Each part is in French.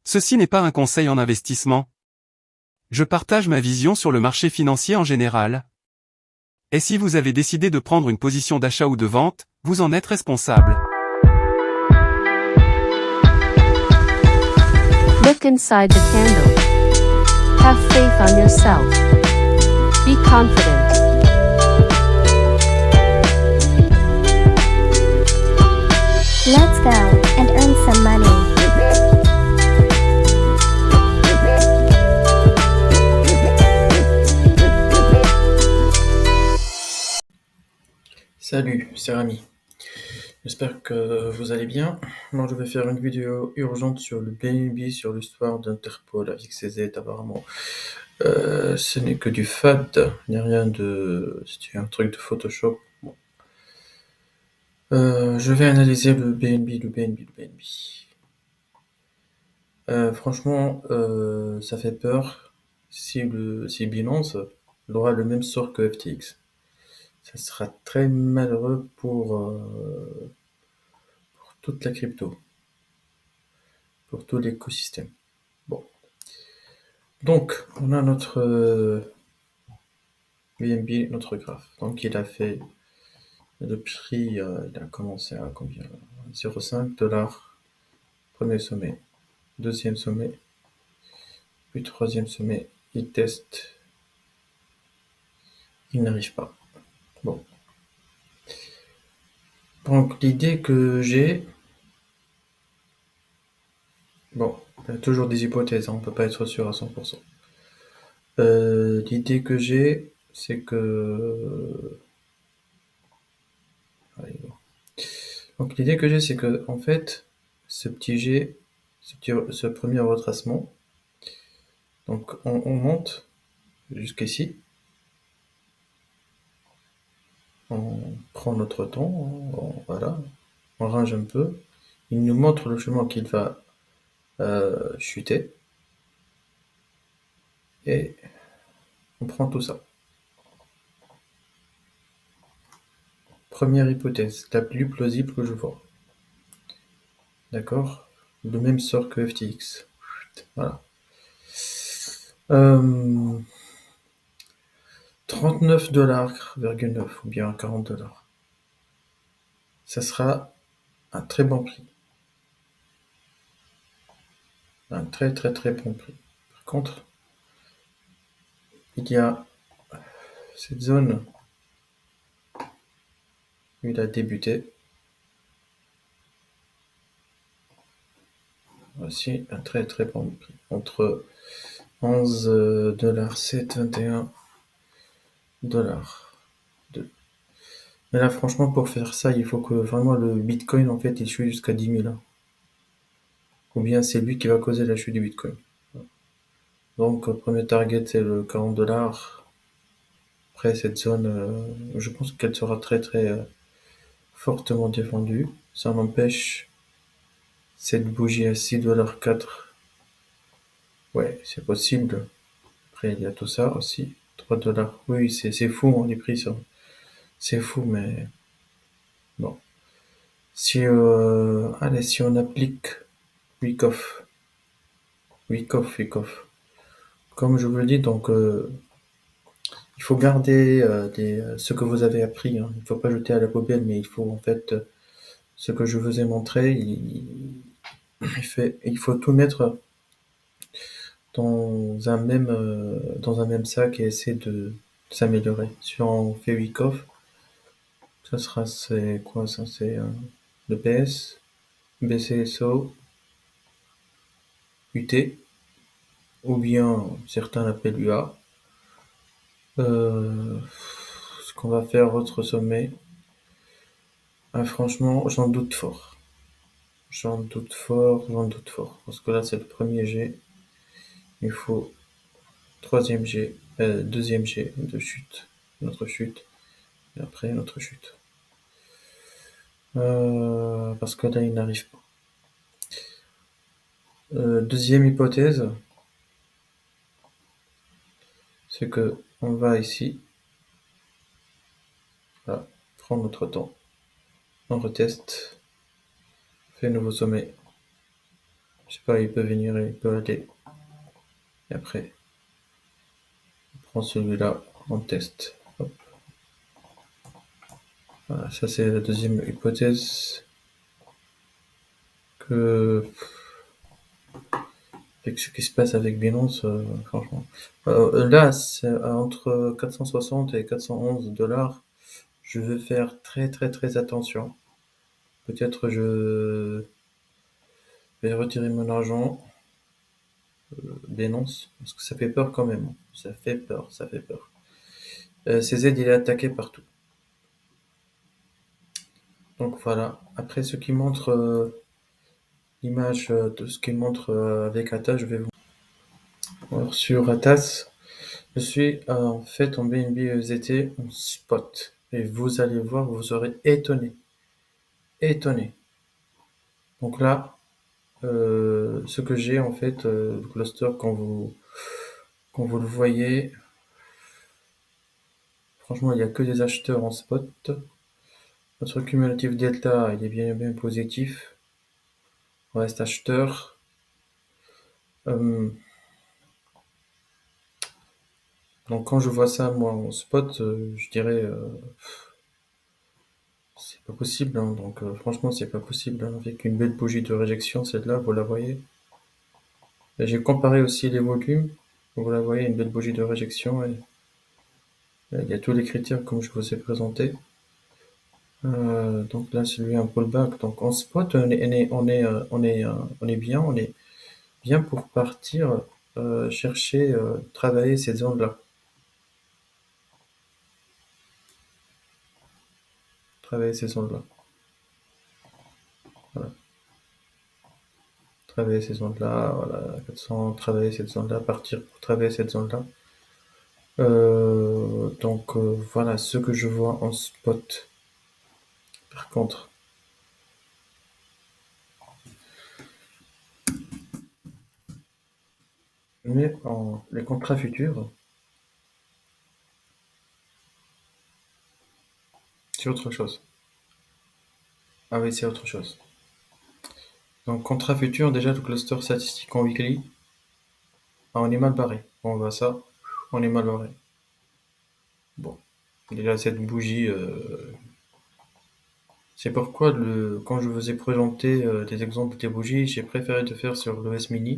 Ceci n'est pas un conseil en investissement. Je partage ma vision sur le marché financier en général. Et si vous avez décidé de prendre une position d'achat ou de vente, vous en êtes responsable. Look inside the candle. Have faith on yourself. Be confident. Let's go and earn some money. Salut, c'est Rami. J'espère que vous allez bien. Moi, je vais faire une vidéo urgente sur le BNB, sur l'histoire d'Interpol avec CZ apparemment. Ce n'est que du FAD, il n'y a rien de... C'est un truc de Photoshop. Bon. Je vais analyser le BNB. Franchement, ça fait peur si Binance aura le même sort que FTX. Ça sera très malheureux pour toute la crypto, pour tout l'écosystème. Bon. Donc, on a notre BNB, notre graphe. Donc, il a fait le prix, il a commencé à combien? 0,5 $, premier sommet, deuxième sommet, puis troisième sommet, il teste, il n'arrive pas. Bon. Donc, l'idée que j'ai, bon, il y a toujours des hypothèses, hein, on peut pas être sûr à 100%. L'idée que j'ai, c'est que... Donc l'idée que j'ai, c'est que en fait, ce petit G, ce premier retracement, donc on monte jusqu'ici, on prend notre temps, voilà, on range un peu, il nous montre le chemin qu'il va chuter, et on prend tout ça. Première hypothèse, la plus plausible que je vois. D'accord? Le même sort que FTX. Voilà. 39,9$ ou bien 40$. Ça sera un très bon prix. Un très bon prix. Par contre, il y a cette zone où il a débuté. Voici un très bon prix. Entre 11$, 7,21$. Mais là, franchement, pour faire ça, il faut que vraiment le Bitcoin, en fait, il chute jusqu'à 10 000. Ou bien c'est lui qui va causer la chute du Bitcoin. Donc, premier target, c'est le 40$. Après, cette zone, je pense qu'elle sera très fortement défendue. Ça n'empêche cette bougie à 6,04$. Ouais, c'est possible. Après, il y a tout ça aussi. 3$. Oui, c'est fou, hein, les prix, ça. C'est fou, mais bon. Allez, si on applique Wyckoff. Comme je vous le dis, donc, il faut garder ce que vous avez appris, hein. Il ne faut pas jeter à la poubelle, mais il faut en fait ce que je vous ai montré, il faut tout mettre dans un même sac et essayer de s'améliorer. Si on fait Wyckoff, c'est quoi ça? C'est le PS, BCSO, UT, ou bien certains l'appellent UA. Ce qu'on va faire, autre sommet. Franchement, j'en doute fort. Parce que là, c'est le premier G. Il faut troisième G, deuxième G de chute, notre chute, et après notre chute. Parce que là, il n'arrive pas. Deuxième hypothèse, c'est que on va ici, voilà, prendre notre temps, on reteste, fait nouveau sommet, Je sais pas, il peut venir et il peut aller. Et après, on prend celui-là, on teste. Hop. Voilà, ça c'est la deuxième hypothèse que avec ce qui se passe avec Binance, franchement. Là, c'est entre 460 et 411 $. Je vais faire très très très attention. Peut-être je vais retirer mon argent, Binance, parce que ça fait peur quand même. Ça fait peur, ça fait peur. CZ, il est attaqué partout. Donc voilà. Après, ce qui montre l'image de ce qui montre avec Atas, je vais vous. Alors, sur Atas, je suis en fait en BNB USDT en spot. Et vous allez voir, vous serez étonné. Étonné. Donc là, ce que j'ai en fait, le cluster, quand vous le voyez, franchement, il n'y a que des acheteurs en spot. Notre cumulatif delta, il est bien positif. On reste acheteur. Donc quand je vois ça, moi, en spot, je dirais, c'est pas possible, hein. Donc franchement, c'est pas possible, hein. Avec une belle bougie de réjection, celle-là, vous la voyez. Et j'ai comparé aussi les volumes. Vous la voyez, une belle bougie de réjection. Et il y a tous les critères comme je vous ai présenté. Donc là, c'est lui un pullback. Donc en spot, on est bien pour partir chercher, travailler ces zones-là. Travailler ces zones-là. Voilà. Travailler ces zones-là, voilà, 400, travailler cette zone-là, partir pour travailler cette zone-là. Donc voilà ce que je vois en spot. Par contre, mais en les contrats futurs, c'est autre chose. Ah oui, c'est autre chose. Donc contrat futur, déjà le cluster statistique en weekly, ah, on est mal barré. On voit ça, on est mal barré. Bon, il est là cette bougie. C'est pourquoi quand je vous ai présenté des exemples des bougies, j'ai préféré de faire sur l'OS Mini.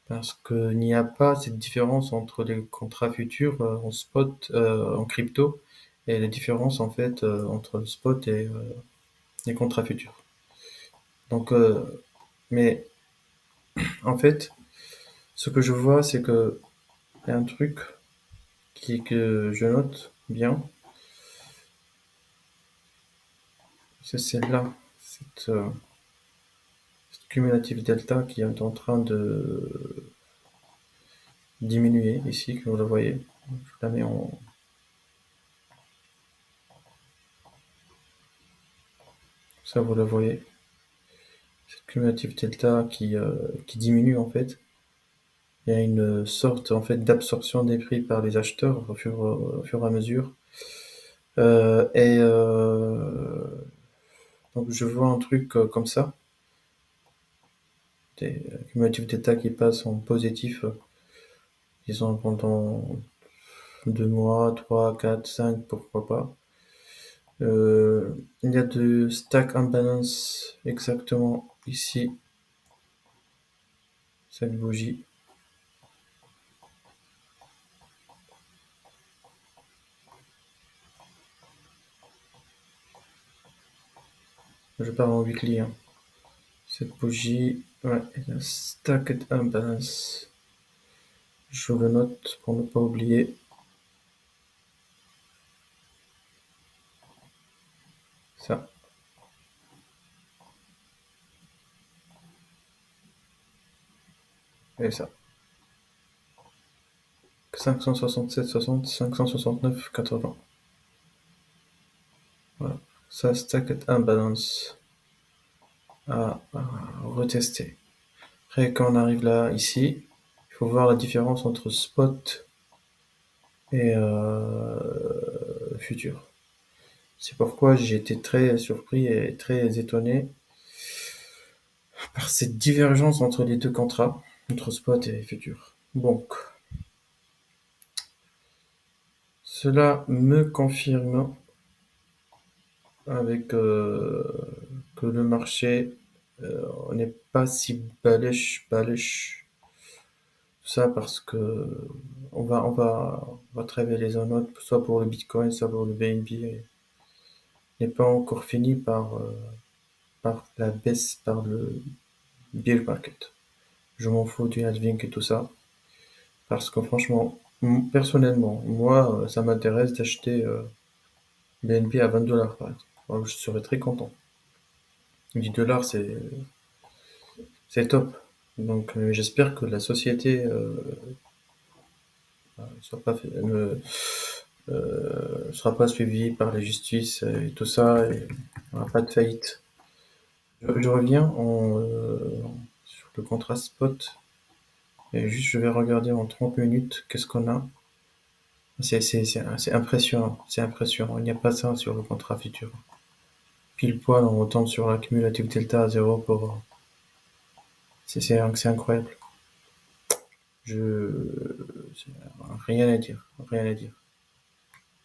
Parce qu'il n'y a pas cette différence entre les contrats futurs en spot, en crypto, et la différence en fait entre le spot et les contrats futurs. Donc, mais en fait, ce que je vois, c'est que il y a un truc que je note bien, c'est celle-là, cette cumulative delta qui est en train de diminuer ici, que vous le voyez. Je la mets en. Ça, vous le voyez. Cette cumulative delta qui diminue en fait. Il y a une sorte en fait d'absorption des prix par les acheteurs au fur et à mesure. Donc je vois un truc comme ça. Des cumulatifs d'état qui passent en positif, disons pendant 2 mois, 3, 4, 5, pourquoi pas. Il y a de stack imbalance exactement ici. Cette bougie. Je pars en weekly, hein. Cette bougie, ouais, il y a stacked imbalance. Je le note pour ne pas oublier. Ça. Et ça. 567,60, 569,80. Voilà. Ça, stacked imbalance à retester. Après, quand on arrive là, ici, il faut voir la différence entre spot et futur. C'est pourquoi j'ai été très surpris et très étonné par cette divergence entre les deux contrats, entre spot et futur. Donc, cela me confirme avec que le marché n'est pas si bullish, tout ça parce que on va travailler les zones hautes, soit pour le Bitcoin, soit pour le BNB, et n'est pas encore fini par la baisse, par le bear market. Je m'en fous du halving et tout ça, parce que franchement, personnellement, moi, ça m'intéresse d'acheter BNB à 20 $ par exemple. Alors, je serais très content. 10 $, c'est top. Donc, j'espère que la société sera pas suivie par la justice et tout ça, et il n'y aura pas de faillite. Je reviens sur le contrat spot, et juste je vais regarder en 30 minutes qu'est-ce qu'on a. C'est impressionnant, c'est impressionnant. Il n'y a pas ça sur le contrat futur. Pile poil, on retombe sur la cumulative delta à 0 pour. C'est incroyable. C'est rien à dire, rien à dire,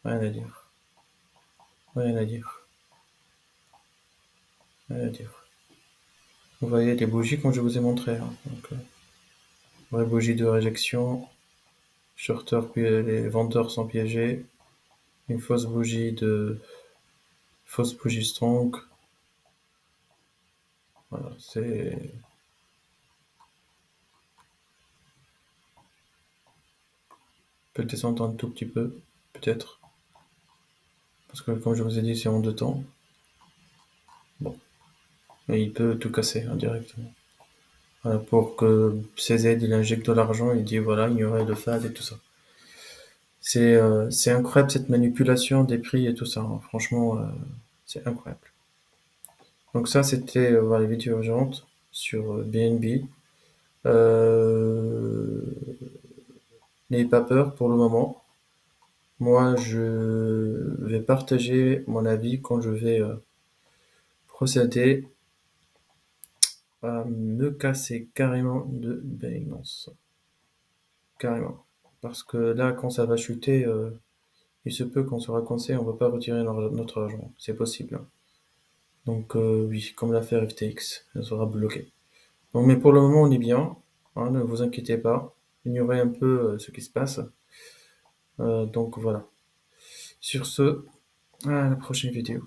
rien à dire, rien à dire, rien à dire. Vous voyez les bougies comme je vous ai montré, hein. Donc, vraie bougie de réjection, shorter, puis les vendeurs sont piégés, une fausse bougie strong. Voilà, peut descendre un tout petit peu, peut-être, parce que comme je vous ai dit, c'est en 2 temps. Bon, mais il peut tout casser indirectement. Voilà, pour que CZ il injecte de l'argent, il dit voilà, il y aurait le FAD et tout ça. C'est incroyable cette manipulation des prix et tout ça, hein. Franchement, c'est incroyable. Donc ça, c'était voilà, les vidéos urgentes sur BNB. N'ayez pas peur pour le moment. Moi, je vais partager mon avis quand je vais procéder à me casser carrément de Binance. Carrément. Parce que là, quand ça va chuter, il se peut qu'on sera coincé, on ne va pas retirer notre argent. C'est possible, hein. Donc oui, comme l'affaire FTX, elle sera bloquée. Donc, mais pour le moment, on est bien, hein, ne vous inquiétez pas. Ignorez un peu ce qui se passe. Donc voilà. Sur ce, à la prochaine vidéo.